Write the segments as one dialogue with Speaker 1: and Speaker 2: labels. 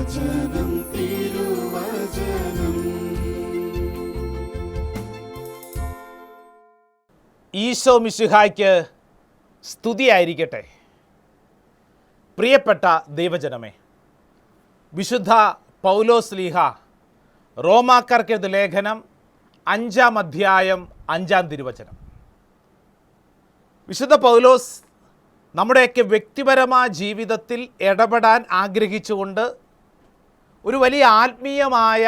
Speaker 1: വചനം തിരുവചനം.
Speaker 2: ഈശോ മിശിഹായ്ക്ക് സ്തുതിയായിരിക്കട്ടെ. പ്രിയപ്പെട്ട ദൈവജനമേ, വിശുദ്ധ പൗലോസ്ലീഹ റോമാക്കാർക്കെഴുതിയ ലേഖനം 5-ാം അധ്യായം 5-ാം തിരുവചനം. വിശുദ്ധ പൗലോസ് നമ്മുടെയൊക്കെ വ്യക്തിപരമായ ജീവിതത്തിൽ ഇടപെടാൻ ആഗ്രഹിച്ചുകൊണ്ട് ഒരു വലിയ ആത്മീയമായ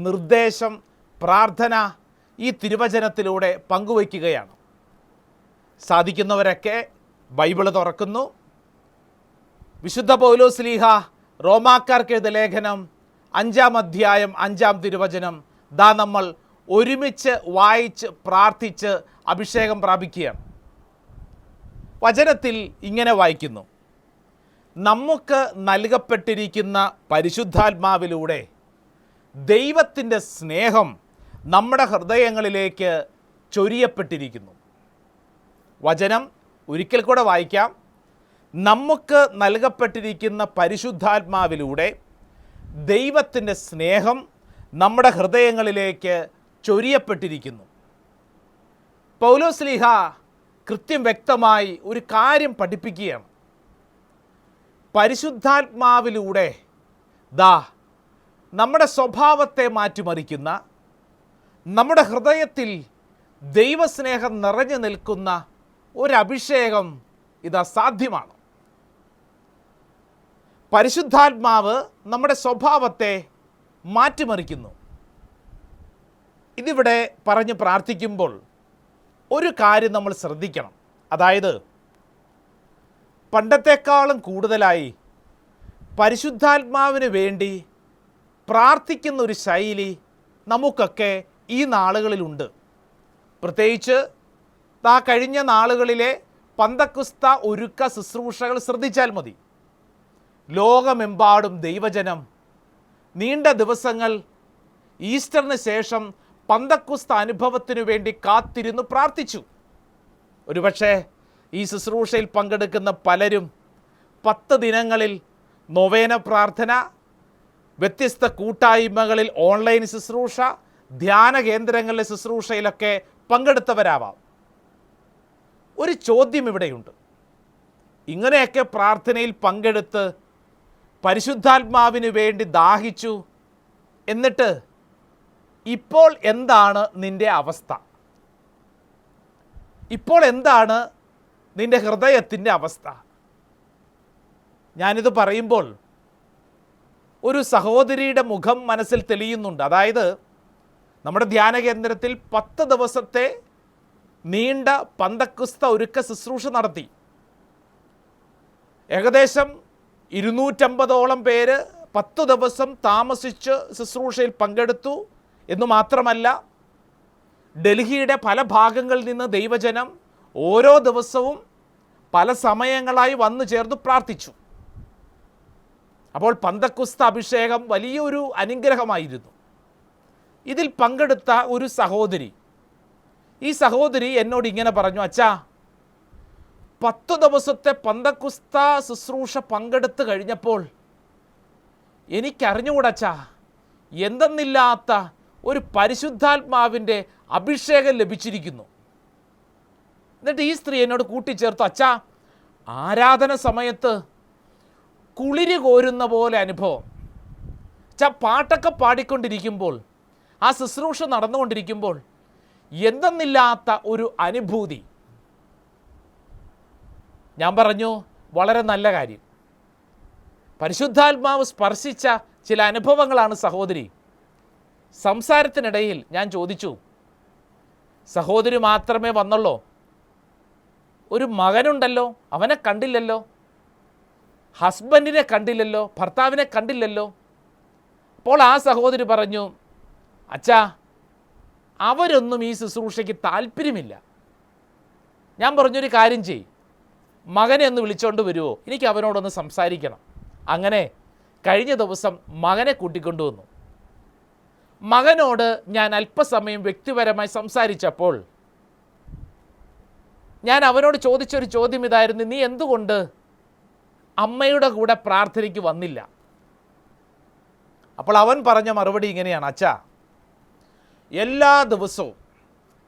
Speaker 2: നിർദ്ദേശം, പ്രാർത്ഥന ഈ തിരുവചനത്തിലൂടെ പങ്കുവയ്ക്കുകയാണ്. സാധിക്കുന്നവരൊക്കെ ബൈബിള് തുറക്കുന്നു. വിശുദ്ധ പൗലോസ്ലീഹ റോമാക്കാർക്കെഴുതിയ ലേഖനം 5-ാം അധ്യായം 5-ാം തിരുവചനം നമ്മൾ ഒരുമിച്ച് വായിച്ച് പ്രാർത്ഥിച്ച് അഭിഷേകം പ്രാപിക്കുകയാണ്. വചനത്തിൽ ഇങ്ങനെ വായിക്കുന്നു: നമുക്ക് നൽകപ്പെട്ടിരിക്കുന്ന പരിശുദ്ധാത്മാവിലൂടെ ദൈവത്തിൻ്റെ സ്നേഹം നമ്മുടെ ഹൃദയങ്ങളിലേക്ക് ചൊരിയപ്പെട്ടിരിക്കുന്നു. വചനം ഒരിക്കൽ കൂടെ വായിക്കാം. നമുക്ക് നൽകപ്പെട്ടിരിക്കുന്ന പരിശുദ്ധാത്മാവിലൂടെ ദൈവത്തിൻ്റെ സ്നേഹം നമ്മുടെ ഹൃദയങ്ങളിലേക്ക് ചൊരിയപ്പെട്ടിരിക്കുന്നു. പൗലോസ്ലീഹ കൃത്യം വ്യക്തമായി ഒരു കാര്യം പഠിപ്പിക്കുകയാണ്. പരിശുദ്ധാത്മാവിലൂടെ നമ്മുടെ സ്വഭാവത്തെ മാറ്റിമറിക്കുന്ന, നമ്മുടെ ഹൃദയത്തിൽ ദൈവസ്നേഹം നിറഞ്ഞു നിൽക്കുന്ന ഒരഭിഷേകം സാധ്യമാണ്. പരിശുദ്ധാത്മാവ് നമ്മുടെ സ്വഭാവത്തെ മാറ്റിമറിക്കുന്നു. ഇതിവിടെ പറഞ്ഞ് പ്രാർത്ഥിക്കുമ്പോൾ ഒരു കാര്യം നമ്മൾ ശ്രദ്ധിക്കണം. അതായത്, പണ്ടത്തെക്കാളും കൂടുതലായി പരിശുദ്ധാത്മാവിന് വേണ്ടി പ്രാർത്ഥിക്കുന്ന ഒരു ശൈലി നമുക്കൊക്കെ ഈ നാളുകളിലുണ്ട്. പ്രത്യേകിച്ച് കഴിഞ്ഞ നാളുകളിലെ പന്തക്കുസ്ത ഒരുക്ക ശുശ്രൂഷകൾ ശ്രദ്ധിച്ചാൽ മതി. ലോകമെമ്പാടും ദൈവജനം നീണ്ട ദിവസങ്ങൾ ഈസ്റ്ററിന് ശേഷം പന്തക്കുസ്ത അനുഭവത്തിനു വേണ്ടി കാത്തിരുന്നു പ്രാർത്ഥിച്ചു. ഒരുപക്ഷെ ഈ ശുശ്രൂഷയിൽ പങ്കെടുക്കുന്ന പലരും 10 ദിനങ്ങളിൽ നൊവേന പ്രാർത്ഥന, വ്യത്യസ്ത കൂട്ടായ്മകളിൽ ഓൺലൈൻ ശുശ്രൂഷ, ധ്യാന കേന്ദ്രങ്ങളിലെ ശുശ്രൂഷയിലൊക്കെ പങ്കെടുത്തവരാവാം. ഒരു ചോദ്യം ഇവിടെയുണ്ട്. ഇങ്ങനെയൊക്കെ പ്രാർത്ഥനയിൽ പങ്കെടുത്ത് പരിശുദ്ധാത്മാവിന് വേണ്ടി ദാഹിച്ചു, എന്നിട്ട് ഇപ്പോൾ എന്താണ് നിൻ്റെ അവസ്ഥ? ഇപ്പോൾ എന്താണ് നിൻ്റെ ഹൃദയത്തിൻ്റെ അവസ്ഥ? ഞാനിത് പറയുമ്പോൾ ഒരു സഹോദരിയുടെ മുഖം മനസ്സിൽ തെളിയുന്നുണ്ട്. അതായത്, നമ്മുടെ ധ്യാന കേന്ദ്രത്തിൽ 10 ദിവസത്തെ നീണ്ട പന്തക്കുസ്ത ഒരുക്ക ശുശ്രൂഷ നടത്തി. ഏകദേശം 250ഓളം പേര് 10 ദിവസം താമസിച്ച് ശുശ്രൂഷയിൽ പങ്കെടുത്തു എന്നു മാത്രമല്ല, ഡൽഹിയുടെ പല ഭാഗങ്ങളിൽ നിന്ന് ദൈവജനം ഓരോ ദിവസവും പല സമയങ്ങളായി വന്നു ചേർന്ന് പ്രാർത്ഥിച്ചു. അപ്പോൾ പന്തക്കുസ്ത അഭിഷേകം വലിയൊരു അനുഗ്രഹമായിരുന്നു. ഇതിൽ പങ്കെടുത്ത ഒരു സഹോദരി, ഈ സഹോദരി എന്നോട് ഇങ്ങനെ പറഞ്ഞു: അച്ഛാ, 10 ദിവസത്തെ പന്തക്കുസ്ത ശുശ്രൂഷ പങ്കെടുത്ത് കഴിഞ്ഞപ്പോൾ എനിക്കറിഞ്ഞുകൂടച്ചാ, എന്തെന്നില്ലാത്ത ഒരു പരിശുദ്ധാത്മാവിൻ്റെ അഭിഷേകം ലഭിച്ചിരിക്കുന്നു. എന്നിട്ട് ഈ സ്ത്രീ എന്നോട് കൂട്ടിച്ചേർത്തു: അച്ഛാ, ആരാധന സമയത്ത് കുളിര് കോരുന്ന പോലെ അനുഭവം. അച്ഛാ, പാട്ടൊക്കെ പാടിക്കൊണ്ടിരിക്കുമ്പോൾ, ആ ശുശ്രൂഷ നടന്നുകൊണ്ടിരിക്കുമ്പോൾ എന്തെന്നില്ലാത്ത ഒരു അനുഭൂതി. ഞാൻ പറഞ്ഞു, വളരെ നല്ല കാര്യം. പരിശുദ്ധാത്മാവ് സ്പർശിച്ച ചില അനുഭവങ്ങളാണ് സഹോദരി. സംസാരത്തിനിടയിൽ ഞാൻ ചോദിച്ചു, സഹോദരി മാത്രമേ വന്നുള്ളൂ? ഒരു മകനുണ്ടല്ലോ, അവനെ കണ്ടില്ലല്ലോ, ഹസ്ബൻഡിനെ കണ്ടില്ലല്ലോ, ഭർത്താവിനെ കണ്ടില്ലല്ലോ. അപ്പോൾ ആ സഹോദരി പറഞ്ഞു: അച്ഛാ, അവരൊന്നും ഈ ശുശ്രൂഷയ്ക്ക് താല്പര്യമില്ല. ഞാൻ പറഞ്ഞൊരു കാര്യം ചെയ്യ്, മകനെ ഒന്ന് വിളിച്ചോണ്ട് വരുമോ, എനിക്ക് അവനോടൊന്ന് സംസാരിക്കണം. അങ്ങനെ കഴിഞ്ഞ ദിവസം മകനെ കൂട്ടിക്കൊണ്ടുവന്നു. മകനോട് ഞാൻ അല്പസമയം വ്യക്തിപരമായി സംസാരിച്ചപ്പോൾ ഞാൻ അവനോട് ചോദിച്ചൊരു ചോദ്യം ഇതായിരുന്നു: നീ എന്തുകൊണ്ട് അമ്മയുടെ കൂടെ പ്രാർത്ഥനയ്ക്ക് വന്നില്ല? അപ്പോൾ അവൻ പറഞ്ഞ മറുപടി ഇങ്ങനെയാണ്: അച്ഛാ, എല്ലാ ദിവസവും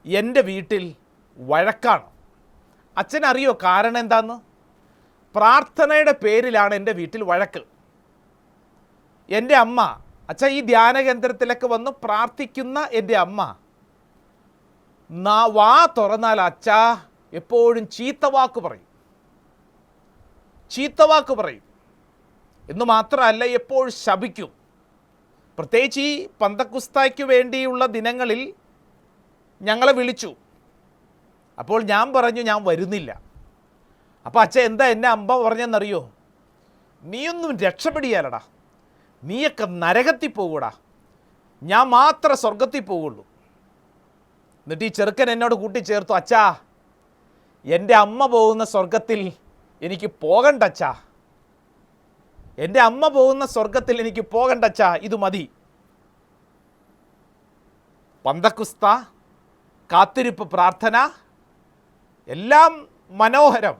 Speaker 2: എൻ്റെ വീട്ടിൽ വഴക്കാണ്. അച്ഛനറിയോ കാരണം എന്താന്ന്? പ്രാർത്ഥനയുടെ പേരിലാണ് എൻ്റെ വീട്ടിൽ വഴക്ക്. എൻ്റെ അമ്മ, അച്ഛാ, ഈ ധ്യാന കേന്ദ്രത്തിലൊക്കെ വന്ന് പ്രാർത്ഥിക്കുന്ന എൻ്റെ അമ്മ വാ തുറന്നാൽ അച്ഛാ എപ്പോഴും ചീത്തവാക്ക് പറയും. ചീത്തവാക്ക് പറയും എന്ന് മാത്രമല്ല, എപ്പോഴും ശപിക്കും. പ്രത്യേകിച്ച് ഈ പന്തക്കുസ്തായ്ക്ക് വേണ്ടിയുള്ള ദിനങ്ങളിൽ ഞങ്ങളെ വിളിച്ചു. അപ്പോൾ ഞാൻ പറഞ്ഞു ഞാൻ വരുന്നില്ല. അപ്പോൾ അച്ഛൻ എന്താ എന്നെ അമ്മ പറഞ്ഞെന്നറിയോ? നീയൊന്നും രക്ഷപ്പെടിയാലടാ, നീയൊക്കെ നരകത്തിൽ പോകൂടാ, ഞാൻ മാത്രം സ്വർഗത്തിൽ പോവുള്ളൂ. എന്നിട്ട് ഈ ചെറുക്കൻ എന്നോട് കൂട്ടിച്ചേർത്തു: അച്ഛാ, എൻ്റെ അമ്മ പോകുന്ന സ്വർഗത്തിൽ എനിക്ക് പോകണ്ട അച്ഛാ, എൻ്റെ അമ്മ പോകുന്ന സ്വർഗത്തിൽ എനിക്ക് പോകണ്ട അച്ഛാ, ഇത് മതി. പന്തക്കുസ്ത, കാത്തിരിപ്പ് പ്രാർത്ഥന, എല്ലാം മനോഹരം.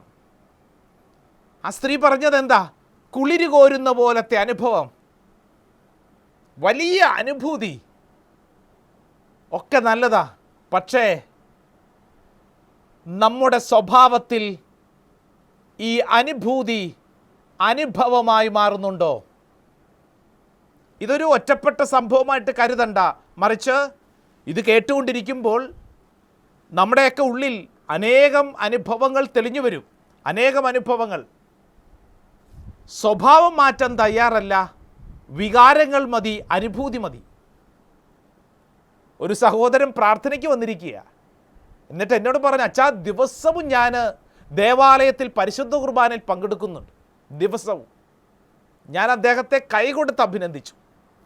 Speaker 2: ആ സ്ത്രീ പറഞ്ഞത് എന്താ? കുളിര് കോരുന്ന പോലത്തെ അനുഭവം, വലിയ അനുഭൂതി, ഒക്കെ നല്ലതാ. പക്ഷേ നമ്മുടെ സ്വഭാവത്തിൽ ഈ അനുഭൂതി അനുഭവമായി മാറുന്നുണ്ടോ? ഇതൊരു ഒറ്റപ്പെട്ട സംഭവമായിട്ട് കരുതണ്ട, മറിച്ച് ഇത് കേട്ടുകൊണ്ടിരിക്കുമ്പോൾ നമ്മുടെയൊക്കെ ഉള്ളിൽ അനേകം അനുഭവങ്ങൾ തെളിഞ്ഞു വരും. അനേകം അനുഭവങ്ങൾ. സ്വഭാവം മാറ്റാൻ തയ്യാറല്ല, വികാരങ്ങൾ മതി, അനുഭൂതി മതി. ഒരു സഹോദരൻ പ്രാർത്ഥനയ്ക്ക് വന്നിരിക്കുക. എന്നിട്ട് എന്നോട് പറഞ്ഞു: അച്ഛാ, ദിവസവും ഞാൻ ദേവാലയത്തിൽ പരിശുദ്ധ കുർബാനയിൽ പങ്കെടുക്കുന്നുണ്ട്, ദിവസവും. ഞാൻ അദ്ദേഹത്തെ കൈകൊടുത്ത് അഭിനന്ദിച്ചു.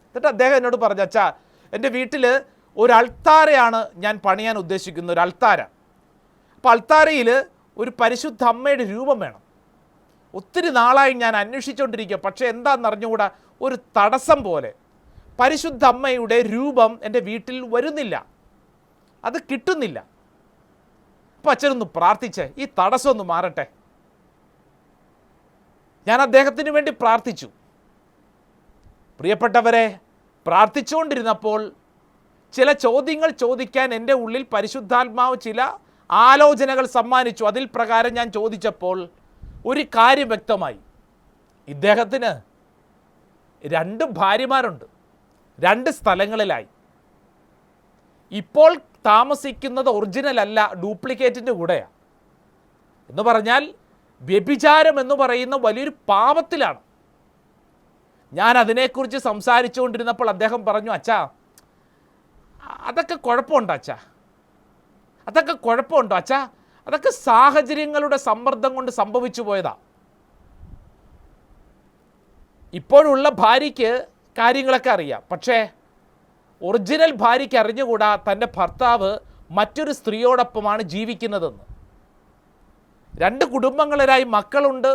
Speaker 2: എന്നിട്ട് അദ്ദേഹം എന്നോട് പറഞ്ഞു: അച്ഛാ, എൻ്റെ വീട്ടിൽ ഒരു അൾത്താരയാണ് ഞാൻ പണിയാൻ ഉദ്ദേശിക്കുന്നത്, ഒരു അൾത്താര. അപ്പോൾ അൾത്താരയിൽ ഒരു പരിശുദ്ധ അമ്മയുടെ രൂപം വേണം. ഒത്തിരി നാളായി ഞാൻ അന്വേഷിച്ചുകൊണ്ടിരിക്കുക, പക്ഷേ എന്താണെന്നറിഞ്ഞുകൂടാ, ഒരു തടസ്സം പോലെ പരിശുദ്ധ അമ്മയുടെ രൂപം എൻ്റെ വീട്ടിൽ വരുന്നില്ല, അത് കിട്ടുന്നില്ല. അപ്പോൾ അച്ഛനൊന്ന് പ്രാർത്ഥിച്ചേ, ഈ തടസ്സം ഒന്ന് മാറട്ടെ. ഞാൻ അദ്ദേഹത്തിന് വേണ്ടി പ്രാർത്ഥിച്ചു. പ്രിയപ്പെട്ടവരെ, പ്രാർത്ഥിച്ചുകൊണ്ടിരുന്നപ്പോൾ ചില ചോദ്യങ്ങൾ ചോദിക്കാൻ എൻ്റെ ഉള്ളിൽ പരിശുദ്ധാത്മാവ് ചില ആലോചനകൾ സമ്മാനിച്ചു. അതിൽ പ്രകാരം ഞാൻ ചോദിച്ചപ്പോൾ ഒരു കാര്യം വ്യക്തമായി. ഇദ്ദേഹത്തിന് 2 ഭാര്യമാരുണ്ട്, 2 സ്ഥലങ്ങളിലായി. ഇപ്പോൾ താമസിക്കുന്നത് ഒറിജിനൽ അല്ല, ഡ്യൂപ്ലിക്കേറ്റിൻ്റെ കൂടെയാണ്. എന്ന് പറഞ്ഞാൽ വ്യഭിചാരം എന്ന് പറയുന്ന വലിയൊരു പാപത്തിലാണ്. ഞാൻ അതിനെക്കുറിച്ച് സംസാരിച്ചുകൊണ്ടിരുന്നപ്പോൾ അദ്ദേഹം പറഞ്ഞു: അച്ഛാ, അതൊക്കെ കുഴപ്പമുണ്ടോ അച്ഛാ, അതൊക്കെ കുഴപ്പമുണ്ടോ അച്ഛാ, അതൊക്കെ സാഹചര്യങ്ങളുടെ സമ്മർദ്ദം കൊണ്ട് സംഭവിച്ചു പോയതാ. ഇപ്പോഴുള്ള ഭാര്യയ്ക്ക് കാര്യങ്ങളൊക്കെ അറിയാം, പക്ഷേ ഒറിജിനൽ ഭാര്യയ്ക്ക് അറിഞ്ഞുകൂടാ തൻ്റെ ഭർത്താവ് മറ്റൊരു സ്ത്രീയോടൊപ്പമാണ് ജീവിക്കുന്നതെന്ന്. 2 കുടുംബങ്ങളിലായി മക്കളുണ്ട്.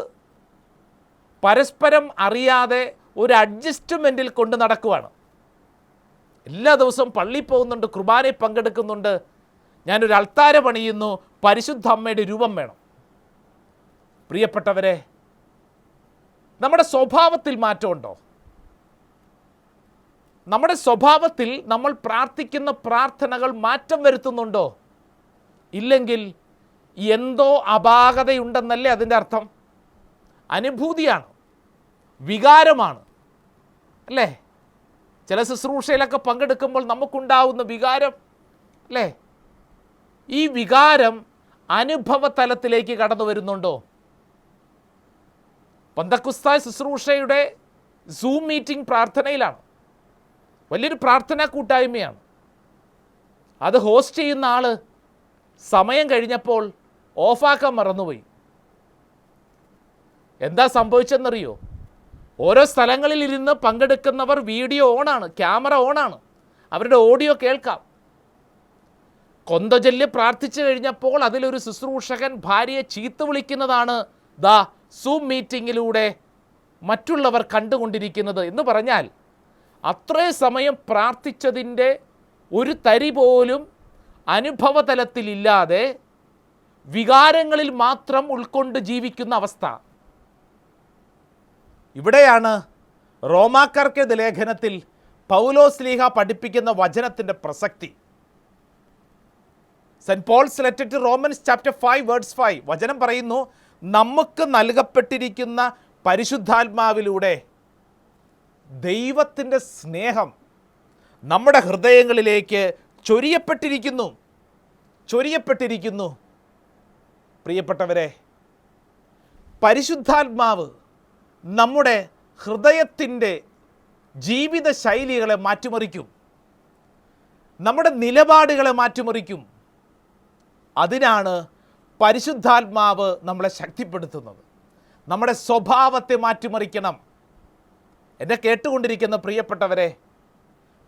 Speaker 2: പരസ്പരം അറിയാതെ ഒരു അഡ്ജസ്റ്റ്മെൻറ്റിൽ കൊണ്ട് നടക്കുവാണ്. എല്ലാ ദിവസവും പള്ളിയിൽ പോകുന്നുണ്ട്, കുർബാനയിൽ പങ്കെടുക്കുന്നുണ്ട്. ഞാനൊരു അൾത്താര പണിയുന്നു, പരിശുദ്ധ അമ്മയുടെ രൂപം വേണം. പ്രിയപ്പെട്ടവരെ, നമ്മുടെ സ്വഭാവത്തിൽ മാറ്റമുണ്ടോ? നമ്മുടെ സ്വഭാവത്തിൽ നമ്മൾ പ്രാർത്ഥിക്കുന്ന പ്രാർത്ഥനകൾ മാറ്റം വരുത്തുന്നുണ്ടോ? ഇല്ലെങ്കിൽ എന്തോ അപാകതയുണ്ടെന്നല്ലേ അതിൻ്റെ അർത്ഥം. അനുഭൂതിയാണ്, വികാരമാണ്, അല്ലേ? ചില ശുശ്രൂഷയിലൊക്കെ പങ്കെടുക്കുമ്പോൾ നമുക്കുണ്ടാവുന്ന വികാരം, അല്ലേ? ഈ വികാരം അനുഭവ തലത്തിലേക്ക് കടന്നു വരുന്നുണ്ടോ? പന്തക്കുസ്തായ ശുശ്രൂഷയുടെ സൂം മീറ്റിംഗ് പ്രാർത്ഥനയിലാണ്. വലിയൊരു പ്രാർത്ഥനാ കൂട്ടായ്മയാണ്. അത് ഹോസ്റ്റ് ചെയ്യുന്ന ആൾ സമയം കഴിഞ്ഞപ്പോൾ ഓഫാക്കാൻ മറന്നുപോയി. എന്താ സംഭവിച്ചെന്നറിയോ? ഓരോ സ്ഥലങ്ങളിൽ ഇരുന്ന് പങ്കെടുക്കുന്നവർ വീഡിയോ ഓണാണ്, ക്യാമറ ഓണാണ്, അവരുടെ ഓഡിയോ കേൾക്കാം. കൊന്തചൊല്ലി പ്രാർത്ഥിച്ചു കഴിഞ്ഞപ്പോൾ അതിലൊരു ശുശ്രൂഷകൻ ഭാര്യയെ ചീത്ത വിളിക്കുന്നതാണ് സൂം മീറ്റിങ്ങിലൂടെ മറ്റുള്ളവർ കണ്ടുകൊണ്ടിരിക്കുന്നത്. എന്ന് പറഞ്ഞാൽ അത്രയും സമയം പ്രാർത്ഥിച്ചതിൻ്റെ ഒരു തരി പോലും അനുഭവതലത്തിലില്ലാതെ വികാരങ്ങളിൽ മാത്രം ഉൾക്കൊണ്ട് ജീവിക്കുന്ന അവസ്ഥ. ഇവിടെയാണ് റോമാക്കാർക്കെതിരെ ലേഖനത്തിൽ പൗലോസ്ലീഹ പഠിപ്പിക്കുന്ന വചനത്തിൻ്റെ പ്രസക്തി. Saint Paul's letter to Romans chapter 5 verse 5 വചനം പറയുന്നു, നമുക്ക് നൽകപ്പെട്ടിരിക്കുന്ന പരിശുദ്ധാത്മാവിലൂടെ ദൈവത്തിൻ്റെ സ്നേഹം നമ്മുടെ ഹൃദയങ്ങളിലേക്ക് ചൊരിയപ്പെട്ടിരിക്കുന്നു. പ്രിയപ്പെട്ടവരെ, പരിശുദ്ധാത്മാവ് നമ്മുടെ ഹൃദയത്തിൻ്റെ ജീവിത ശൈലികളെ മാറ്റിമറിക്കും, നമ്മുടെ നിലപാടുകളെ മാറ്റിമറിക്കും. അതിനാണ് പരിശുദ്ധാത്മാവ് നമ്മളെ ശക്തിപ്പെടുത്തുന്നത്. നമ്മുടെ സ്വഭാവത്തെ മാറ്റിമറിക്കണം. എന്നെ കേട്ടുകൊണ്ടിരിക്കുന്ന പ്രിയപ്പെട്ടവരെ,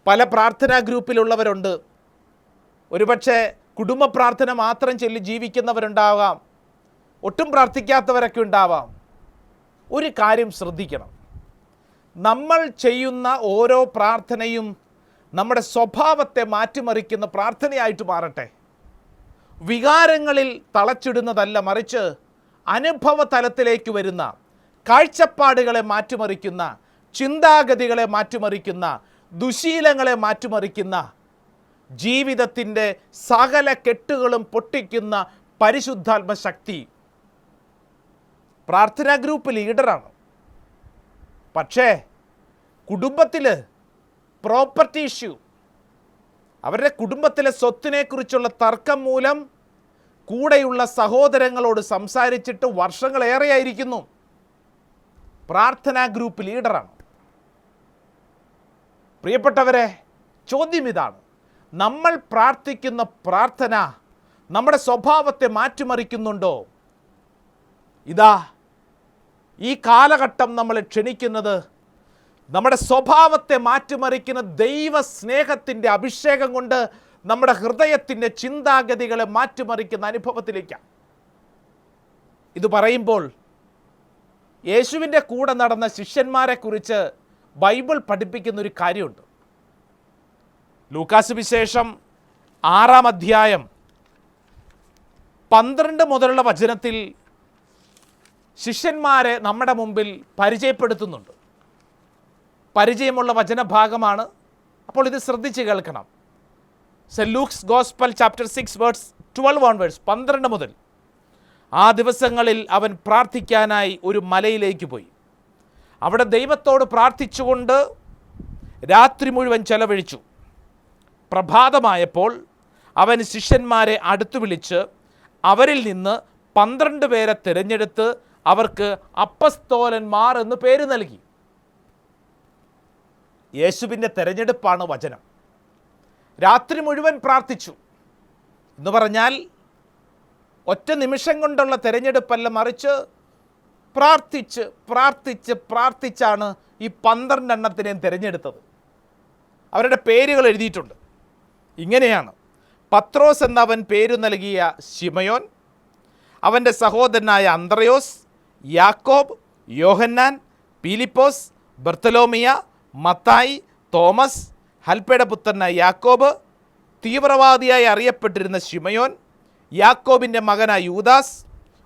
Speaker 2: പല പ്രാർത്ഥനാ ഗ്രൂപ്പിലുള്ളവരുണ്ട്. ഒരുപക്ഷെ കുടുംബ പ്രാർത്ഥന മാത്രം ചൊല്ലി ജീവിക്കുന്നവരുണ്ടാവാം, ഒട്ടും പ്രാർത്ഥിക്കാത്തവരൊക്കെ ഉണ്ടാവാം. ഒരു കാര്യം ശ്രദ്ധിക്കണം, നമ്മൾ ചെയ്യുന്ന ഓരോ പ്രാർത്ഥനയും നമ്മുടെ സ്വഭാവത്തെ മാറ്റിമറിക്കുന്ന പ്രാർത്ഥനയായിട്ട് മാറട്ടെ. വികാരങ്ങളിൽ തളച്ചിടുന്നതല്ല, മറിച്ച് അനുഭവ തലത്തിലേക്ക് വരുന്ന, കാഴ്ചപ്പാടുകളെ മാറ്റിമറിക്കുന്ന, ചിന്താഗതികളെ മാറ്റിമറിക്കുന്ന, ദുശീലങ്ങളെ മാറ്റിമറിക്കുന്ന, ജീവിതത്തിൻ്റെ സകല കെട്ടുകളും പൊട്ടിക്കുന്ന പരിശുദ്ധാത്മ ശക്തി. പ്രാർത്ഥനാ ഗ്രൂപ്പ് ലീഡറാണ്, പക്ഷേ കുടുംബത്തിൽ പ്രോപ്പർട്ടി ഇഷ്യൂ, അവരുടെ കുടുംബത്തിലെ സ്വത്തിനെക്കുറിച്ചുള്ള തർക്കം മൂലം കൂടെയുള്ള സഹോദരങ്ങളോട് സംസാരിച്ചിട്ട് വർഷങ്ങളേറെയായിരിക്കുന്നു. പ്രാർത്ഥനാ ഗ്രൂപ്പ് ലീഡറാണ്. പ്രിയപ്പെട്ടവരെ, ചോദ്യം ഇതാണ്, നമ്മൾ പ്രാർത്ഥിക്കുന്ന പ്രാർത്ഥന നമ്മുടെ സ്വഭാവത്തെ മാറ്റിമറിക്കുന്നുണ്ടോ? ഇതാ ഈ കാലഘട്ടം നമ്മളെ ക്ഷണിക്കുന്നത് നമ്മുടെ സ്വഭാവത്തെ മാറ്റിമറിക്കുന്ന ദൈവ സ്നേഹത്തിൻ്റെ അഭിഷേകം കൊണ്ട് നമ്മുടെ ഹൃദയത്തിൻ്റെ ചിന്താഗതികളെ മാറ്റിമറിക്കുന്ന അനുഭവത്തിലേക്കാണ്. ഇത് പറയുമ്പോൾ യേശുവിൻ്റെ കൂടെ നടന്ന ശിഷ്യന്മാരെക്കുറിച്ച് ബൈബിൾ പഠിപ്പിക്കുന്ന ഒരു കാര്യമുണ്ട്. ലൂക്കാസ് വിശേഷം 6-ാം അധ്യായം 12 മുതലുള്ള വചനത്തിൽ ശിഷ്യന്മാരെ നമ്മുടെ മുമ്പിൽ പരിചയപ്പെടുത്തുന്നുണ്ട്. പരിചയമുള്ള വചനഭാഗമാണ്, അപ്പോൾ ഇത് ശ്രദ്ധിച്ച് കേൾക്കണം. Saint Luke's gospel chapter 6 verse 12 onwards, 12 മുതൽ. ആ ദിവസങ്ങളിൽ അവൻ പ്രാർത്ഥിക്കാനായി ഒരു മലയിലേക്ക് പോയി. അവിടെ ദൈവത്തോട് പ്രാർത്ഥിച്ചുകൊണ്ട് രാത്രി മുഴുവൻ ചെലവഴിച്ചു. പ്രഭാതമായപ്പോൾ അവൻ ശിഷ്യന്മാരെ അടുത്തു വിളിച്ച് അവരിൽ നിന്ന് 12 പേരെ തിരഞ്ഞെടുത്ത് അവർക്ക് അപ്പസ്തോലന്മാർ എന്ന് പേര് നൽകി. യേശുവിൻ്റെ തെരഞ്ഞെടുപ്പാണ് വചനം. രാത്രി മുഴുവൻ പ്രാർത്ഥിച്ചു എന്ന് പറഞ്ഞാൽ ഒറ്റ നിമിഷം കൊണ്ടുള്ള തിരഞ്ഞെടുപ്പല്ല, മറിച്ച് പ്രാർത്ഥിച്ചാണ് ഈ 12 എണ്ണത്തിനെയും തിരഞ്ഞെടുത്തത്. അവരുടെ പേരുകൾ എഴുതിയിട്ടുണ്ട്. ഇങ്ങനെയാണ്: പത്രോസ് എന്നവൻ പേരു നൽകിയ ശിമയോൻ, അവൻ്റെ സഹോദരനായ അന്ത്രയോസ്, യാക്കോബ്, യോഹന്നാൻ, പീലിപ്പോസ്, ബർത്തലോമിയ, മത്തായി, തോമസ്, ഹൽപ്പയുടെ പുത്രനായ യാക്കോബ്, തീവ്രവാദിയായി അറിയപ്പെട്ടിരുന്ന ശിമയോൻ, യാക്കോബിൻ്റെ മകനായ യൂദാസ്,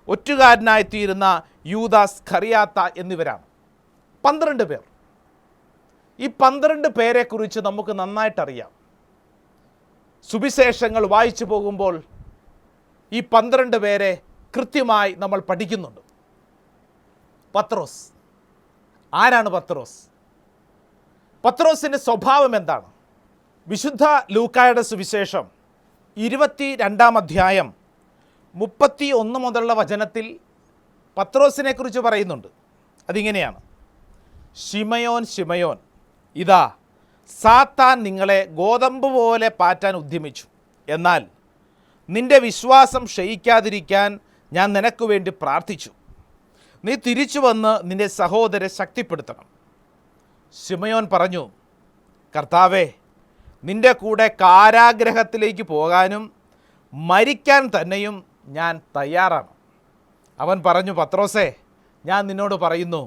Speaker 2: ഒറ്റുകാരനായി തീരുന്ന യൂദാസ് ഖറിയാത്ത എന്നിവരാണ് 12 പേർ. ഈ 12 പേരെക്കുറിച്ച് നമുക്ക് നന്നായിട്ടറിയാം. സുവിശേഷങ്ങൾ വായിച്ചു പോകുമ്പോൾ ഈ 12 പേരെ കൃത്യമായി നമ്മൾ പഠിക്കുന്നുണ്ട്. പത്രോസ് ആരാണ്? പത്രോസിൻ്റെ സ്വഭാവം എന്താണ്? വിശുദ്ധ ലൂക്കായുടെ സുവിശേഷം 22-ാം അധ്യായം 31 മുതലുള്ള വചനത്തിൽ പത്രോസിനെ കുറിച്ച് പറയുന്നുണ്ട്. അതിങ്ങനെയാണ്: ശിമയോൻ, ശിമയോൻ, ഇതാ സാത്താൻ നിങ്ങളെ ഗോതമ്പ് പോലെ പാറ്റാൻ ഉദ്യമിച്ചു. എന്നാൽ നിന്റെ വിശ്വാസം ക്ഷയിക്കാതിരിക്കാൻ ഞാൻ നിനക്ക് വേണ്ടി പ്രാർത്ഥിച്ചു. നീ തിരിച്ചു വന്ന് നിന്റെ സഹോദരനെ ശക്തിപ്പെടുത്തണം. ശിമയോൻ പറഞ്ഞു, കർത്താവേ, നിന്റെ കൂടെ കാരാഗ്രഹത്തിലേക്ക് പോകാനും മരിക്കാൻ തന്നെയും ഞാൻ തയ്യാറാണ്. അവൻ പറഞ്ഞു, പത്രോസേ, ഞാൻ നിന്നോട് പറയുന്നു,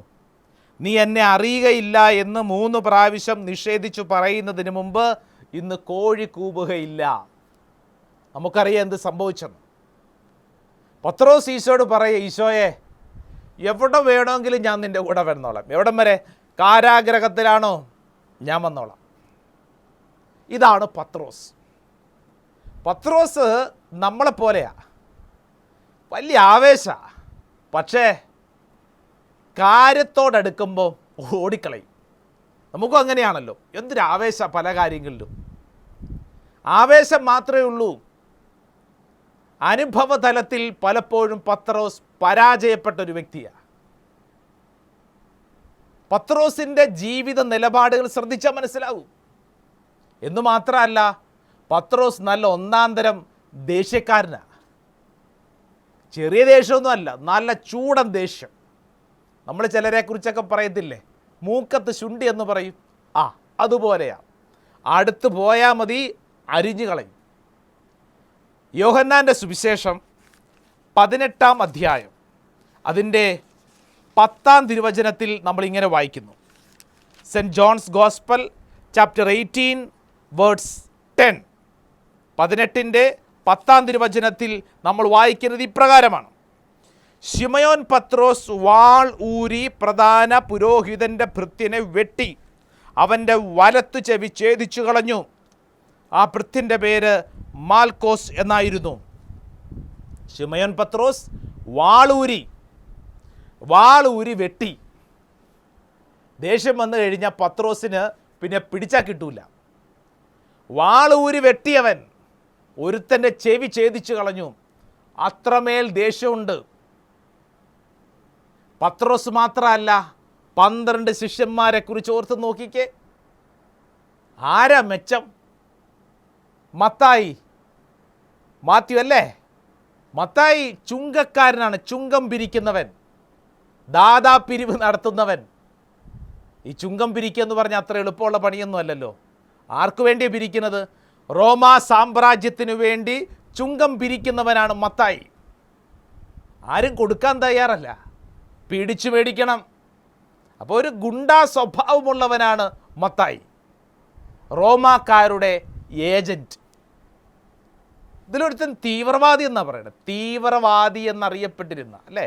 Speaker 2: നീ എന്നെ അറിയുകയില്ല എന്ന് 3 പ്രാവശ്യം നിഷേധിച്ചു പറയുന്നതിന് മുമ്പ് ഇന്ന് കോഴി കൂവുകയില്ല. നമുക്കറിയാം എന്ത് സംഭവിച്ചെന്ന്. പത്രോസ് ഈശോയോട് പറയുക, ഈശോയെ, എവിടെ വേണമെങ്കിലും ഞാൻ നിൻ്റെ കൂടെ വന്നോളാം. എവിടം വരെ? കാരാഗ്രഹത്തിലാണോ? ഞാൻ വന്നോളാം. ഇതാണ് പത്രോസ്. പത്രോസ് നമ്മളെപ്പോലെയാണ്, വലിയ ആവേശ, പക്ഷേ കാര്യത്തോടടുക്കുമ്പോൾ ഓടിക്കളയും. നമുക്കും അങ്ങനെയാണല്ലോ, എന്തൊരു ആവേശ പല കാര്യങ്ങളിലും. ആവേശം മാത്രമേ ഉള്ളൂ. അനുഭവ തലത്തിൽ പലപ്പോഴും പത്രോസ് പരാജയപ്പെട്ട ഒരു വ്യക്തിയാണ്. പത്രോസിൻ്റെ ജീവിത നിലപാടുകൾ ശ്രദ്ധിച്ചാൽ മനസ്സിലാവും. എന്നു മാത്രമല്ല, പത്രോസ് നല്ല ഒന്നാം തരം ദേഷ്യക്കാരനാണ്. ചെറിയ ദേഷ്യമൊന്നുമല്ല, നല്ല ചൂടൻ ദേഷ്യം. നമ്മൾ ചിലരെക്കുറിച്ചൊക്കെ പറയത്തില്ലേ, മൂക്കത്ത് ശുണ്ടി എന്ന് പറയും, അതുപോലെയാണ്. അടുത്ത് പോയാൽ മതി, അരിഞ്ഞു കളയും. യോഹന്നാൻ്റെ സുവിശേഷം 18-ാം അധ്യായം അതിൻ്റെ 10-ാം തിരുവചനത്തിൽ നമ്മളിങ്ങനെ വായിക്കുന്നു. Saint John's gospel chapter 18 words 10. 18-ന്റെ 10-ാം തിരുവചനത്തിൽ നമ്മൾ വായിക്കുന്നത് ഇപ്രകാരമാണ്: ശിമയോൻ പത്രോസ് വാൾ ഊരി പ്രധാന പുരോഹിതൻ്റെ ഭൃത്യനെ വെട്ടി അവൻ്റെ വലത്തു ചെവി ഛേദിച്ചു കളഞ്ഞു. ആ ഭൃത്യൻ്റെ പേര് മാൽക്കോസ് എന്നായിരുന്നു. ശിമയോൻ പത്രോസ് വാളൂരി വെട്ടി. ദേഷ്യം വന്നു കഴിഞ്ഞാൽ പത്രോസിന് പിന്നെ പിടിച്ചാൽ കിട്ടൂല. വാളൂരി വെട്ടിയവൻ ഒരുത്തൻ്റെ ചെവി ഛേദിച്ചു കളഞ്ഞു. അത്രമേൽ ദേഷ്യമുണ്ട്. പത്രോസ് മാത്രമല്ല, 12 ശിഷ്യന്മാരെ കുറിച്ച് ഓർത്ത് നോക്കിക്കേ. ആരാ മെച്ചം? മാത്യു അല്ലേ? മത്തായി ചുങ്കക്കാരനാണ്, ചുങ്കം പിരിക്കുന്നവൻ, ദാദാ പിരിവ് നടത്തുന്നവൻ. ഈ ചുങ്കം പിരിക്കുക എന്ന് പറഞ്ഞാൽ അത്ര എളുപ്പമുള്ള പണിയൊന്നും അല്ലല്ലോ. ആർക്കു വേണ്ടിയാണ് പിരിക്കുന്നത്? റോമാ സാമ്രാജ്യത്തിനു വേണ്ടി ചുങ്കം പിരിക്കുന്നവനാണ് മത്തായി. ആരും കൊടുക്കാൻ തയ്യാറല്ല, പിടിച്ചു മേടിക്കണം. അപ്പോൾ ഒരു ഗുണ്ടാ സ്വഭാവമുള്ളവനാണ് മത്തായി, റോമാക്കാരുടെ ഏജൻറ്റ്. ഇതിലൊരുത്തൻ തീവ്രവാദി എന്നാണ് പറയുന്നത്. തീവ്രവാദി എന്നറിയപ്പെട്ടിരുന്ന അല്ലേ,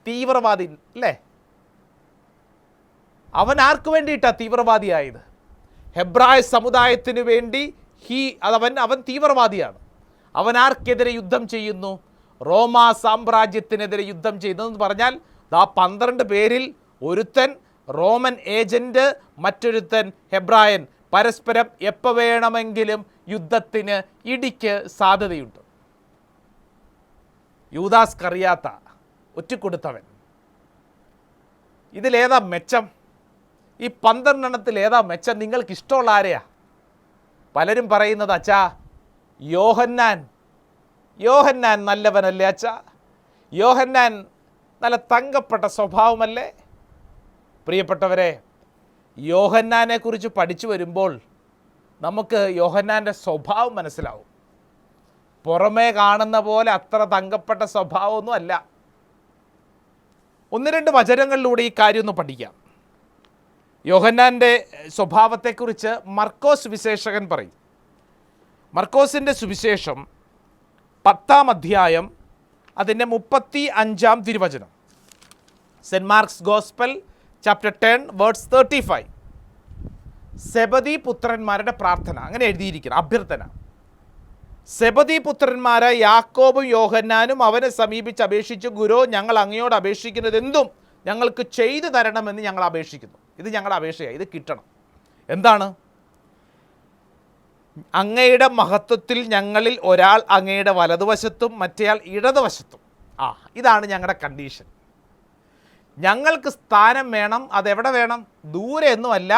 Speaker 2: തീവ്രവാദി അല്ലേ. അവൻ ആർക്ക് വേണ്ടിയിട്ടാണ് തീവ്രവാദിയായത്? ഹെബ്രായ സമുദായത്തിന് വേണ്ടി അവൻ തീവ്രവാദിയാണ്. അവൻ ആർക്കെതിരെ യുദ്ധം ചെയ്യുന്നു? റോമാ സാമ്രാജ്യത്തിനെതിരെ യുദ്ധം ചെയ്യുന്നതെന്ന് പറഞ്ഞാൽ 12 പേരിൽ ഒരുത്തൻ റോമൻ ഏജൻറ്റ്, മറ്റൊരുത്തൻ ഹെബ്രായൻ. പരസ്പരം എപ്പോൾ വേണമെങ്കിലും യുദ്ധത്തിന് ഇടിക്ക് സാധ്യതയുണ്ട്. യൂദാസ് കറിയാത്ത ഒറ്റിക്കൊടുത്തവൻ. ഇതിലേതാ മെച്ചം? ഈ 12 എണ്ണത്തിൽ ഏതാ മെച്ചം? നിങ്ങൾക്ക് ഇഷ്ടമുള്ള ആരെയാ? പലരും പറയുന്നത്, അച്ഛാ യോഹന്നാൻ നല്ലവനല്ലേ അച്ഛാ, യോഹന്നാൻ നല്ല തങ്കപ്പെട്ട സ്വഭാവമല്ലേ? പ്രിയപ്പെട്ടവരെ, യോഹന്നാനെ കുറിച്ച് പഠിച്ചു വരുമ്പോൾ നമുക്ക് യോഹന്നാൻ്റെ സ്വഭാവം മനസ്സിലാവും. പുറമേ കാണുന്ന പോലെ അത്ര തങ്കപ്പെട്ട സ്വഭാവമൊന്നും അല്ല. 1-2 വചനങ്ങളിലൂടെ ഈ കാര്യം ഒന്ന് പഠിക്കാം. യോഹന്നാൻ്റെ സ്വഭാവത്തെക്കുറിച്ച് മർക്കോസ് വിശേഷകൻ പറയും. മർക്കോസിൻ്റെ സുവിശേഷം 10-ാം അധ്യായം അതിൻ്റെ 35-ാം തിരുവചനം. Saint Mark's gospel chapter 10 words 35. Zebedee പുത്രന്മാരുടെ പ്രാർത്ഥന, അങ്ങനെ എഴുതിയിരിക്കണം, അഭ്യർത്ഥന. സെബദി പുത്രന്മാരായ യാക്കോബും യോഹന്നാനും അവനെ സമീപിച്ച് അപേക്ഷിച്ചു, ഗുരു, ഞങ്ങൾ അങ്ങയോട് അപേക്ഷിക്കുന്നത് എന്തും ഞങ്ങൾക്ക് ചെയ്തു തരണമെന്ന് ഞങ്ങൾ അപേക്ഷിക്കുന്നു. ഇത് ഞങ്ങളുടെ അപേക്ഷയാണ്, ഇത് കിട്ടണം. എന്താണ്? അങ്ങയുടെ മഹത്വത്തിൽ ഞങ്ങളിൽ ഒരാൾ അങ്ങയുടെ വലതുവശത്തും മറ്റേയാൾ ഇടതുവശത്തും. ഇതാണ് ഞങ്ങളുടെ കണ്ടീഷൻ. ഞങ്ങൾക്ക് സ്ഥാനം വേണം. അതെവിടെ വേണം? ദൂരെ ഒന്നുമല്ല,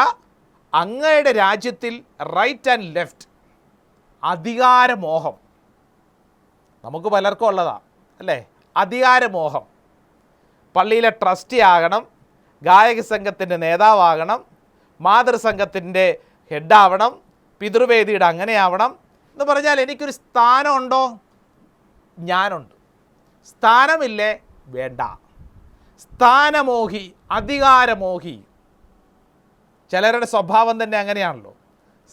Speaker 2: അങ്ങയുടെ രാജ്യത്തിൽ റൈറ്റ് ആൻഡ് ലെഫ്റ്റ്. അധികാരമോഹം നമുക്ക് പലർക്കും ഉള്ളതാണ് അല്ലേ? അധികാരമോഹം. പള്ളിയിലെ ട്രസ്റ്റി ആകണം, ഗായക സംഘത്തിൻ്റെ നേതാവാകണം, മാതൃസംഘത്തിൻ്റെ ഹെഡാവണം, പിതൃവേദിയുടെ അങ്ങനെയാവണം എന്ന് പറഞ്ഞാൽ എനിക്കൊരു സ്ഥാനമുണ്ടോ? ഞാനുണ്ട്. സ്ഥാനമില്ലേ? വേണ്ട. സ്ഥാനമോഹി, അധികാരമോഹി. ചിലരുടെ സ്വഭാവം തന്നെ അങ്ങനെയാണല്ലോ.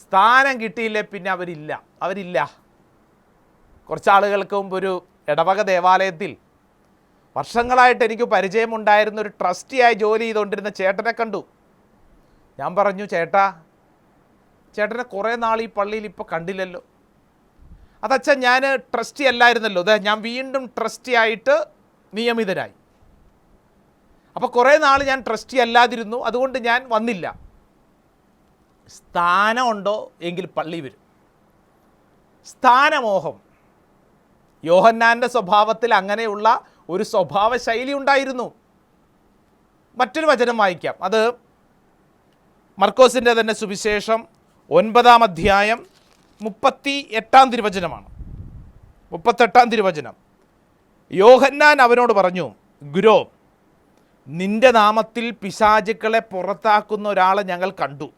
Speaker 2: സ്ഥാനം കിട്ടിയില്ലേ പിന്നെ അവരില്ല. കുറച്ച് ആളുകൾക്ക് മുമ്പ് ഒരു ഇടവക ദേവാലയത്തിൽ വർഷങ്ങളായിട്ട് എനിക്ക് പരിചയമുണ്ടായിരുന്ന ഒരു ട്രസ്റ്റിയായി ജോലി ചെയ്തുകൊണ്ടിരുന്ന ചേട്ടനെ കണ്ടു. ഞാൻ പറഞ്ഞു, ചേട്ടാ, ചേട്ടനെ കുറേ നാൾ ഈ പള്ളിയിൽ ഇപ്പോൾ കണ്ടില്ലല്ലോ. അതച്ഛാ ഞാൻ ട്രസ്റ്റി അല്ലായിരുന്നല്ലോ, അതെ ഞാൻ വീണ്ടും ട്രസ്റ്റി ആയിട്ട് നിയമിതനായി. അപ്പോൾ കുറേ നാൾ ഞാൻ ട്രസ്റ്റി അല്ലാതിരുന്നു, അതുകൊണ്ട് ഞാൻ വന്നില്ല. സ്ഥാനമുണ്ടോ എങ്കിൽ പള്ളി വരും. സ്ഥാനമോഹം. യോഹന്നാൻ്റെ സ്വഭാവത്തിൽ അങ്ങനെയുള്ള ഒരു സ്വഭാവ ശൈലി ഉണ്ടായിരുന്നു. മറ്റൊരു വചനം വായിക്കാം. അത് മർക്കോസിൻ്റെ തന്നെ സുവിശേഷം 9-ാം അധ്യായം 38-ാം തിരുവചനമാണ്. 38-ാം തിരുവചനം. യോഹന്നാൻ അവനോട് പറഞ്ഞു, ഗുരോ, നിന്റെ നാമത്തിൽ പിശാചുക്കളെ പുറത്താക്കുന്ന ഒരാളെ ഞങ്ങൾ കണ്ടു.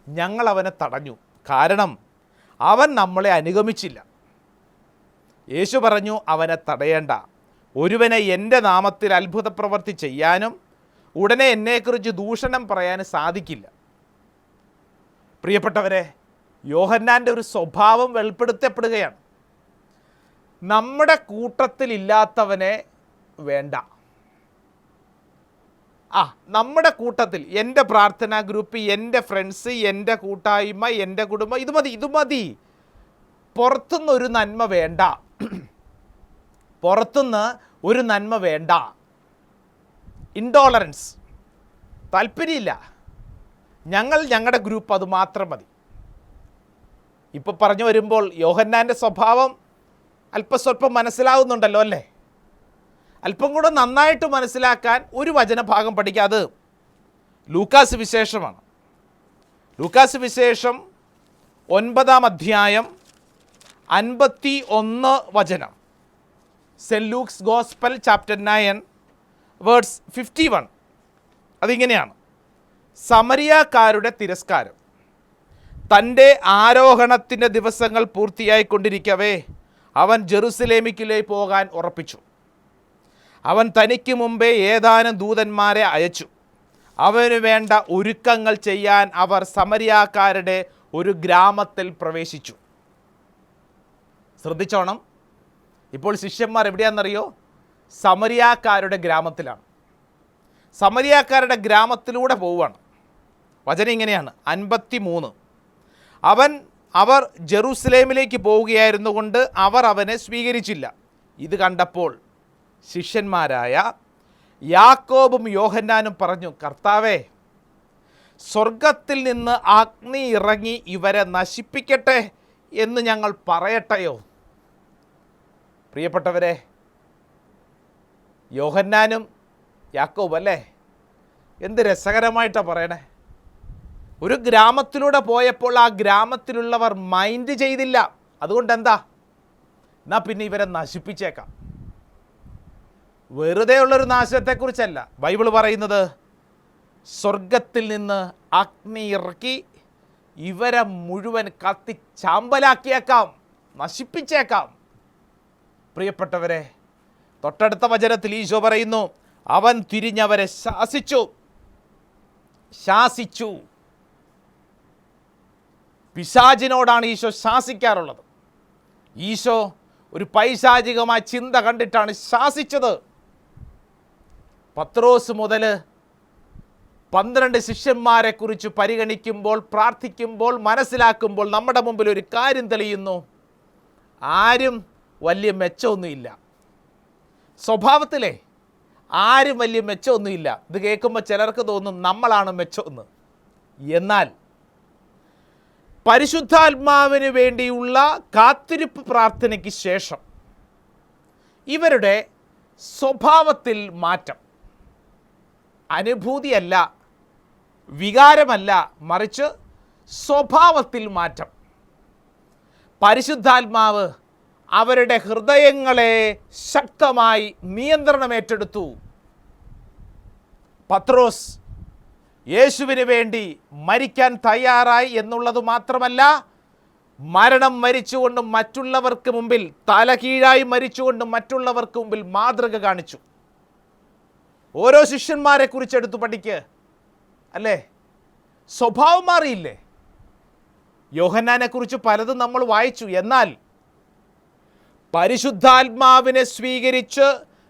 Speaker 2: ഞങ്ങൾ അവനെ തടഞ്ഞു, കാരണം അവൻ നമ്മളെ അനുഗമിച്ചില്ല. യേശു പറഞ്ഞു, അവനെ തടയേണ്ട. ഒരുവനെ എൻ്റെ നാമത്തിൽ അത്ഭുത പ്രവൃത്തി ചെയ്യാനും ഉടനെ എന്നെക്കുറിച്ച് ദൂഷണം പറയാനും സാധിക്കില്ല. പ്രിയപ്പെട്ടവരെ, യോഹന്നാൻ്റെ ഒരു സ്വഭാവം വെളിപ്പെടുത്തപ്പെടുകയാണ്. നമ്മുടെ കൂട്ടത്തിലില്ലാത്തവനെ വേണ്ട. നമ്മുടെ കൂട്ടത്തിൽ, എൻ്റെ പ്രാർത്ഥനാ ഗ്രൂപ്പ്, എൻ്റെ ഫ്രണ്ട്സ്, എൻ്റെ കൂട്ടായ്മ, എൻ്റെ കുടുംബം, ഇത് മതി. പുറത്തുനിന്ന് ഒരു നന്മ വേണ്ട. പുറത്തുനിന്ന് ഒരു നന്മ വേണ്ട. ഇൻടോളറൻസ്, താല്പര്യമില്ല. ഞങ്ങളുടെ ഗ്രൂപ്പ് അത് മാത്രം മതി. ഇപ്പോൾ പറഞ്ഞു വരുമ്പോൾ യോഹന്നാൻ്റെ സ്വഭാവം അല്പസ്വല്പം മനസ്സിലാവുന്നുണ്ടല്ലോ അല്ലേ? അല്പം കൂടെ നന്നായിട്ട് മനസ്സിലാക്കാൻ ഒരു വചനഭാഗം പഠിക്കുക. അത് ലൂക്കാസ് വിശേഷമാണ്. ലൂക്കാസ് വിശേഷം 9-ാം അധ്യായം 51 വചനം. Saint Luke's gospel chapter 9 verse 51. അതിങ്ങനെയാണ്: സമരിയാക്കാരുടെ തിരസ്കാരം. തൻ്റെ ആരോഹണത്തിൻ്റെ ദിവസങ്ങൾ പൂർത്തിയായിക്കൊണ്ടിരിക്കവേ അവൻ ജെറുസലേമിലേക്ക് പോകാൻ ഉറപ്പിച്ചു. അവൻ തനിക്ക് മുമ്പേ ഏതാനും ദൂതന്മാരെ അയച്ചു. അവന് വേണ്ട ഒരുക്കങ്ങൾ ചെയ്യാൻ അവർ സമരിയാക്കാരുടെ ഒരു ഗ്രാമത്തിൽ പ്രവേശിച്ചു. ശ്രദ്ധിച്ചോണം, ഇപ്പോൾ ശിഷ്യന്മാർ എവിടെയാണെന്നറിയോ? സമരിയാക്കാരുടെ ഗ്രാമത്തിലാണ്. സമരിയാക്കാരുടെ ഗ്രാമത്തിലൂടെ പോവുകയാണ്. വചനം ഇങ്ങനെയാണ്, 53. അവർ ജെറുസലേമിലേക്ക് പോവുകയായിരുന്നു കൊണ്ട് അവർ അവനെ സ്വീകരിച്ചില്ല. ഇത് കണ്ടപ്പോൾ ശിഷ്യന്മാരായ യാക്കോബും യോഹന്നാനും പറഞ്ഞു, കർത്താവേ, സ്വർഗത്തിൽ നിന്ന് അഗ്നി ഇറങ്ങി ഇവരെ നശിപ്പിക്കട്ടെ എന്ന് ഞങ്ങൾ പറയട്ടെയോ? പ്രിയപ്പെട്ടവരെ, യോഹന്നാനും യാക്കോബ് അല്ലേ, എന്ത് രസകരമായിട്ടാണ് പറയണേ. ഒരു ഗ്രാമത്തിലൂടെ പോയപ്പോൾ ആ ഗ്രാമത്തിലുള്ളവർ മൈൻഡ് ചെയ്തില്ല. അതുകൊണ്ട് എന്താ, എന്നാൽ പിന്നെ ഇവരെ നശിപ്പിച്ചേക്കാം. വെറുതെ ഉള്ളൊരു നാശത്തെക്കുറിച്ചല്ല ബൈബിൾ പറയുന്നത്. സ്വർഗത്തിൽ നിന്ന് അഗ്നി ഇറക്കി ഇവരെ മുഴുവൻ കത്തി ചാമ്പലാക്കിയേക്കാം, നശിപ്പിച്ചേക്കാം. പ്രിയപ്പെട്ടവരെ, തൊട്ടടുത്ത വചനത്തിൽ ഈശോ പറയുന്നു, അവൻ തിരിഞ്ഞവരെ ശാസിച്ചു. പിശാചിനോടാണ് ഈശോ ശാസിക്കാറുള്ളത്. ഈശോ ഒരു പൈശാചികമായ ചിന്ത കണ്ടിട്ടാണ് ശാസിച്ചത്. പത്രോസ് മുതൽ 12 ശിഷ്യന്മാരെക്കുറിച്ച് പരിഗണിക്കുമ്പോൾ, പ്രാർത്ഥിക്കുമ്പോൾ, മനസ്സിലാക്കുമ്പോൾ നമ്മുടെ മുമ്പിൽ ഒരു കാര്യം തെളിയുന്നു. ആരും വലിയ മെച്ചമൊന്നുമില്ല. സ്വഭാവത്തിലെ ആരും വലിയ മെച്ചമൊന്നുമില്ല. ഇത് കേൾക്കുമ്പോൾ ചിലർക്ക് തോന്നും നമ്മളാണ് മെച്ചമെന്ന്. എന്നാൽ പരിശുദ്ധാത്മാവിന് വേണ്ടിയുള്ള കാത്തിരിപ്പ് പ്രാർത്ഥനയ്ക്ക് ശേഷം ഇവരുടെ സ്വഭാവത്തിൽ മാറ്റം, അനുഭൂതിയല്ല, വികാരമല്ല, മറിച്ച് സ്വഭാവത്തിൽ മാറ്റം. പരിശുദ്ധാത്മാവ് അവരുടെ ഹൃദയങ്ങളെ ശക്തമായി നിയന്ത്രണമേറ്റെടുത്തു. പത്രോസ് യേശുവിന് വേണ്ടി മരിക്കാൻ തയ്യാറായി എന്നുള്ളത് മാത്രമല്ല, മരണം മരിച്ചുകൊണ്ട് മറ്റുള്ളവർക്ക് മുമ്പിൽ, തലകീഴായി മരിച്ചുകൊണ്ട് മറ്റുള്ളവർക്ക് മുമ്പിൽ മാതൃക കാണിച്ചു. ഓരോ ശിഷ്യന്മാരെ കുറിച്ച് എടുത്തു പഠിക്ക് അല്ലേ? സ്വഭാവം മാറിയില്ലേ? യോഹന്നാനെ കുറിച്ച് പലതും നമ്മൾ വായിച്ചു. എന്നാൽ പരിശുദ്ധാത്മാവിനെ സ്വീകരിച്ച്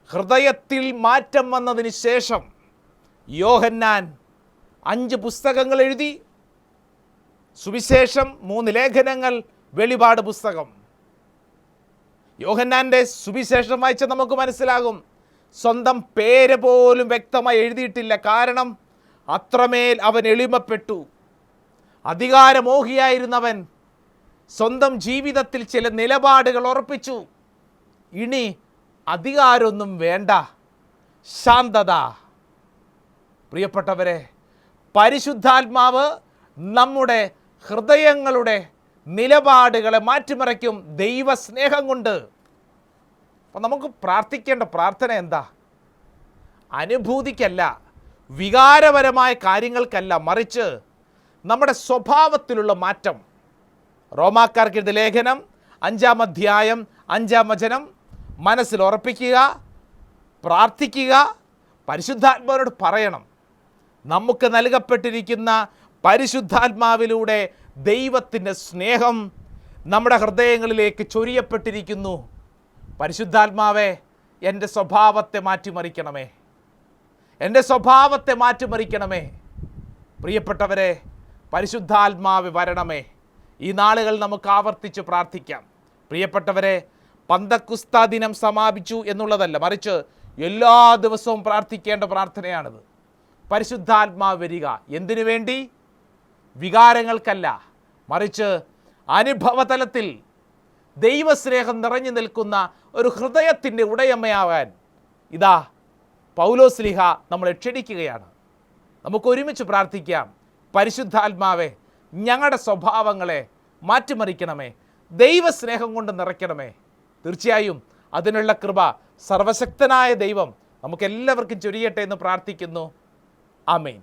Speaker 2: ഹൃദയത്തിൽ മാറ്റം വന്നതിന് ശേഷം യോഹന്നാൻ 5 പുസ്തകങ്ങൾ എഴുതി. സുവിശേഷം 3 ലേഖനങ്ങൾ, വെളിപാട് പുസ്തകം. യോഹന്നാൻ്റെ സുവിശേഷം വായിച്ച നമുക്ക് മനസ്സിലാകും, സ്വന്തം പേര് പോലും വ്യക്തമായി എഴുതിയിട്ടില്ല. കാരണം അത്രമേൽ അവൻ എളിമപ്പെട്ടു. അധികാരമോഹിയായിരുന്നവൻ സ്വന്തം ജീവിതത്തിൽ ചില നിലപാടുകൾ ഉറപ്പിച്ചു. ഇനി അധികാരമൊന്നും വേണ്ട, ശാന്തത. പ്രിയപ്പെട്ടവരെ, പരിശുദ്ധാത്മാവ് നമ്മുടെ ഹൃദയങ്ങളുടെ നിലപാടുകളെ മാറ്റിമറിക്കും ദൈവസ്നേഹം കൊണ്ട്. അപ്പം നമുക്ക് പ്രാർത്ഥിക്കേണ്ട പ്രാർത്ഥന എന്താ? അനുഭൂതിക്കല്ല, വികാരപരമായ കാര്യങ്ങൾക്കല്ല, മറിച്ച് നമ്മുടെ സ്വഭാവത്തിലുള്ള മാറ്റം. റോമാക്കാർക്ക് എഴുതിയ ലേഖനം 5-ാം അധ്യായം 5-ാം വചനം മനസ്സിൽ ഉറപ്പിക്കുക, പ്രാർത്ഥിക്കുക, പരിശുദ്ധാത്മാവിനോട് പറയണം. നമുക്ക് നൽകപ്പെട്ടിരിക്കുന്ന പരിശുദ്ധാത്മാവിലൂടെ ദൈവത്തിൻ്റെ സ്നേഹം നമ്മുടെ ഹൃദയങ്ങളിലേക്ക് ചൊരിയപ്പെട്ടിരിക്കുന്നു. പരിശുദ്ധാത്മാവേ, എൻ്റെ സ്വഭാവത്തെ മാറ്റിമറിക്കണമേ, എൻ്റെ സ്വഭാവത്തെ മാറ്റിമറിക്കണമേ. പ്രിയപ്പെട്ടവരെ, പരിശുദ്ധാത്മാവ് വരണമേ. ഈ നാളുകൾ നമുക്ക് ആവർത്തിച്ച് പ്രാർത്ഥിക്കാം. പ്രിയപ്പെട്ടവരെ, പന്തക്കുസ്ത ദിനം സമാപിച്ചു എന്നുള്ളതല്ല, മറിച്ച് എല്ലാ ദിവസവും പ്രാർത്ഥിക്കേണ്ട പ്രാർത്ഥനയാണിത്. പരിശുദ്ധാത്മാവ് വരിക. എന്തിനു വേണ്ടി? വികാരങ്ങൾക്കല്ല, മറിച്ച് അനുഭവതലത്തിൽ ദൈവസ്നേഹം നിറഞ്ഞു നിൽക്കുന്ന ഒരു ഹൃദയത്തിൻ്റെ ഉടയമ്മയാവാൻ ഇതാ പൗലോസ്ലീഹ നമ്മളെ ക്ഷണിക്കുകയാണ്. നമുക്ക് ഒരുമിച്ച് പ്രാർത്ഥിക്കാം. പരിശുദ്ധാത്മാവേ, ഞങ്ങളുടെ സ്വഭാവങ്ങളെ മാറ്റിമറിക്കണമേ, ദൈവസ്നേഹം കൊണ്ട് നിറയ്ക്കണമേ. തീർച്ചയായും അതിനുള്ള കൃപ സർവശക്തനായ ദൈവം നമുക്കെല്ലാവർക്കും ചൊരിയട്ടെ എന്ന് പ്രാർത്ഥിക്കുന്നു. ആമേൻ.